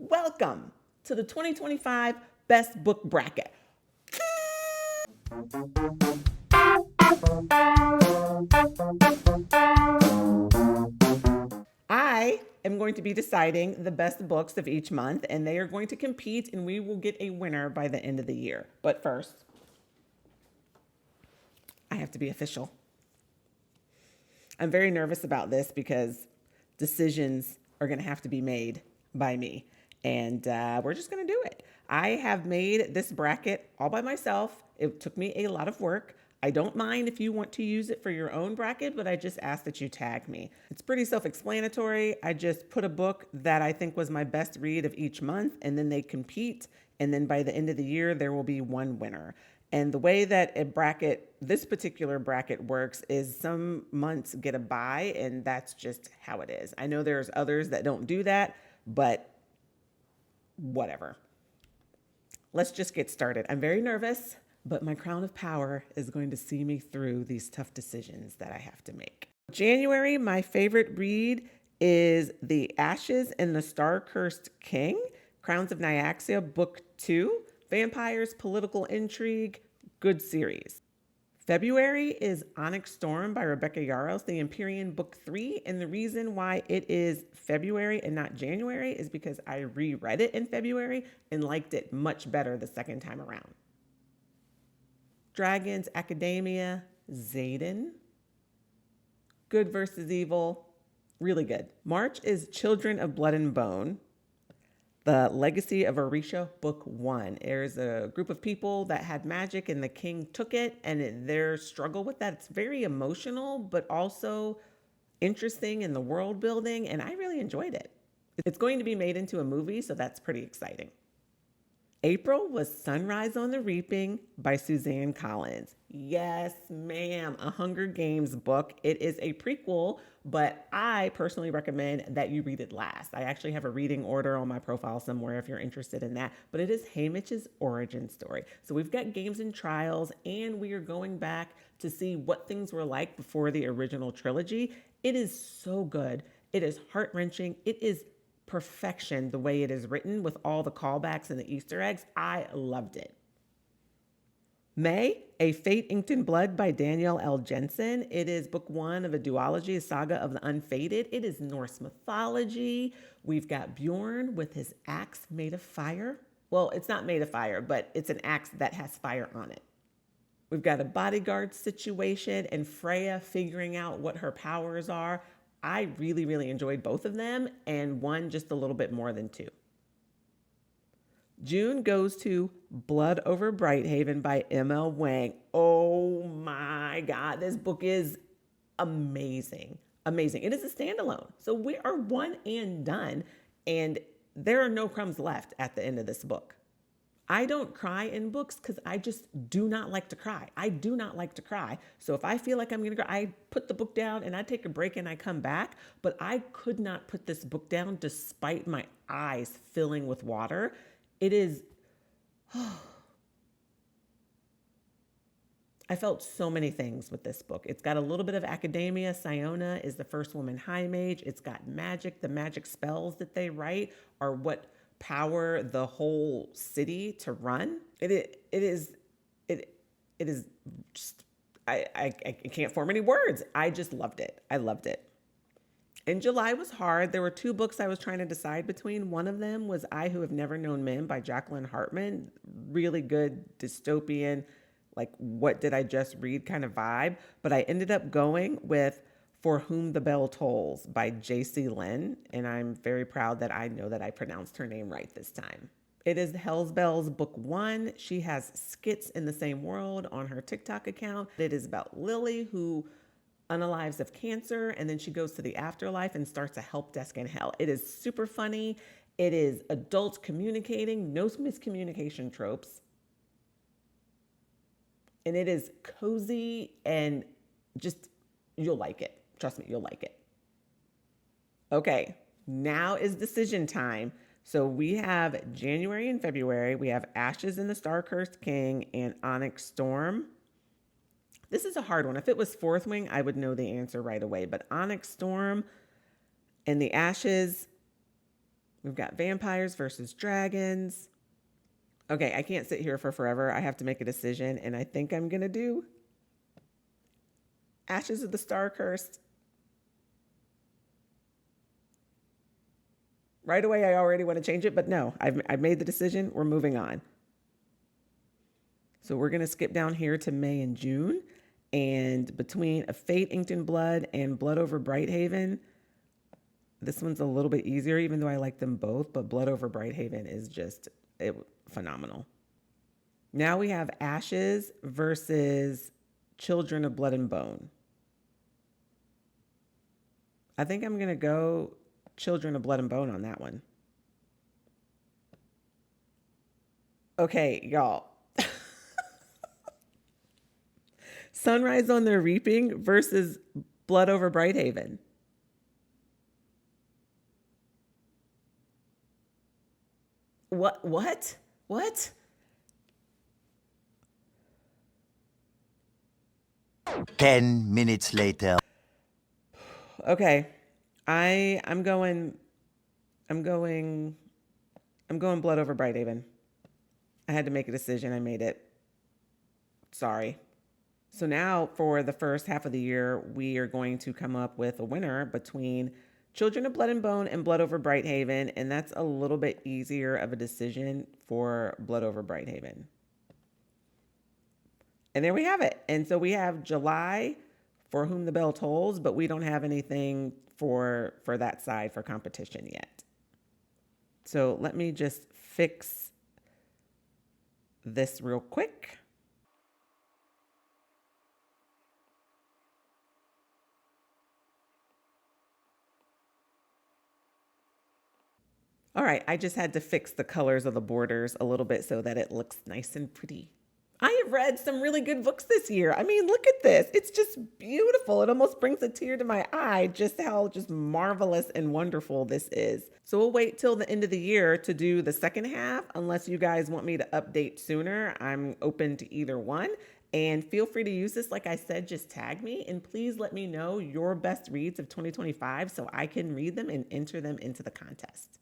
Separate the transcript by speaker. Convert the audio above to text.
Speaker 1: Welcome to the 2025 Best Book Bracket. I am going to be deciding the best books of each month, and they are going to compete, and we will get a winner by the end of the year. But first, I have to be official. I'm very nervous about this because decisions are going to have to be made by me, and we're just going to do it. I have made this bracket all by myself. It took me a lot of work. I don't mind if you want to use it for your own bracket, but I just ask that you tag me. It's pretty self-explanatory. I just put a book that I think was my best read of each month, and then they compete, and then by the end of the year, there will be one winner. And the way that this particular bracket works is some months get a bye, and that's just how it is. I know there's others that don't do that, but whatever. Let's just get started. I'm very nervous, but my crown of power is going to see me through these tough decisions that I have to make. January, my favorite read is The Ashes and the Star-Cursed King, Crowns of Nyaxia, Book 2. Vampires, political intrigue, good series. February is Onyx Storm by Rebecca Yarros, the Empyrean Book 3. And the reason why it is February and not January is because I reread it in February and liked it much better the second time around. Dragons, Academia, Xaden. Good versus Evil, really good. March is Children of Blood and Bone. The Legacy of Orisha, Book 1. There's a group of people that had magic and the king took it, and their struggle with that. It's very emotional, but also interesting in the world building, and I really enjoyed it. It's going to be made into a movie, so that's pretty exciting. April was Sunrise on the Reaping by Suzanne Collins. Yes, ma'am, a Hunger Games book. It is a prequel, but I personally recommend that you read it last. I actually have a reading order on my profile somewhere if you're interested in that, but it is Haymitch's origin story. So we've got games and trials, and we are going back to see what things were like before the original trilogy. It is so good. It is heart-wrenching. It is perfection the way it is written with all the callbacks and the Easter eggs. I loved it. May, A Fate Inked in Blood by Danielle L. Jensen. It is book 1 of a duology, a saga of the unfated. It is Norse mythology. We've got Bjorn with his axe made of fire. Well, it's not made of fire, but it's an axe that has fire on it. We've got a bodyguard situation and Freya figuring out what her powers are. I really, really enjoyed both of them, and one just a little bit more than two. June goes to Blood Over Brighthaven by M.L. Wang. Oh my God, this book is amazing. Amazing. It is a standalone. So we are one and done, and there are no crumbs left at the end of this book. I don't cry in books because I just do not like to cry. I do not like to cry. So if I feel like I'm going to cry, I put the book down and I take a break and I come back. But I could not put this book down despite my eyes filling with water. It is... I felt so many things with this book. It's got a little bit of academia. Siona is the first woman high mage. It's got magic. The magic spells that they write are what power the whole city to run. It is just, I can't form any words. I just loved it. I loved it. And July was hard. There were two books I was trying to decide between. One of them was I Who Have Never Known Men by Jacqueline Hartman. Really good dystopian, like what did I just read kind of vibe. But I ended up going with For Whom the Bell Tolls by Jaysea Lynn, and I'm very proud that I know that I pronounced her name right this time. It is Hell's Bells Book 1. She has skits in the same world on her TikTok account. It is about Lily who unalives of cancer, and then she goes to the afterlife and starts a help desk in hell. It is super funny. It is adults communicating, no miscommunication tropes. And it is cozy and just, you'll like it. Trust me, you'll like it. Okay, now is decision time. So we have January and February. We have Ashes and the Star-Cursed King and Onyx Storm. This is a hard one. If it was Fourth Wing, I would know the answer right away. But Onyx Storm and the Ashes, We've got vampires versus dragons. Okay, I can't sit here for forever. I have to make a decision, and I think I'm going to do Ashes of the Star Cursed. Right away, I already want to change it, but no, I've made the decision. We're moving on. So we're going to skip down here to May and June. And between A Fate Inked in Blood and Blood Over Brighthaven, this one's a little bit easier, even though I like them both. But Blood Over Brighthaven is just phenomenal. Now we have Ashes versus Children of Blood and Bone. I think I'm going to go Children of Blood and Bone on that one. Okay, y'all. Sunrise on the Reaping versus Blood Over Brighthaven. What?
Speaker 2: 10 minutes later.
Speaker 1: Okay. I'm going Blood Over Brighthaven. I had to make a decision. I made it. Sorry. So now for the first half of the year, we are going to come up with a winner between Children of Blood and Bone and Blood Over Brighthaven. And that's a little bit easier of a decision for Blood Over Brighthaven. And there we have it. And so we have July for Whom the Bell Tolls, but we don't have anything for that side for competition yet. So let me just fix this real quick. All right, I just had to fix the colors of the borders a little bit so that it looks nice and pretty. I have read some really good books this year. I mean, look at this. It's just beautiful. It almost brings a tear to my eye just how just marvelous and wonderful this is. So we'll wait till the end of the year to do the second half. Unless you guys want me to update sooner, I'm open to either one. And feel free to use this. Like I said, just tag me and please let me know your best reads of 2025 so I can read them and enter them into the contest.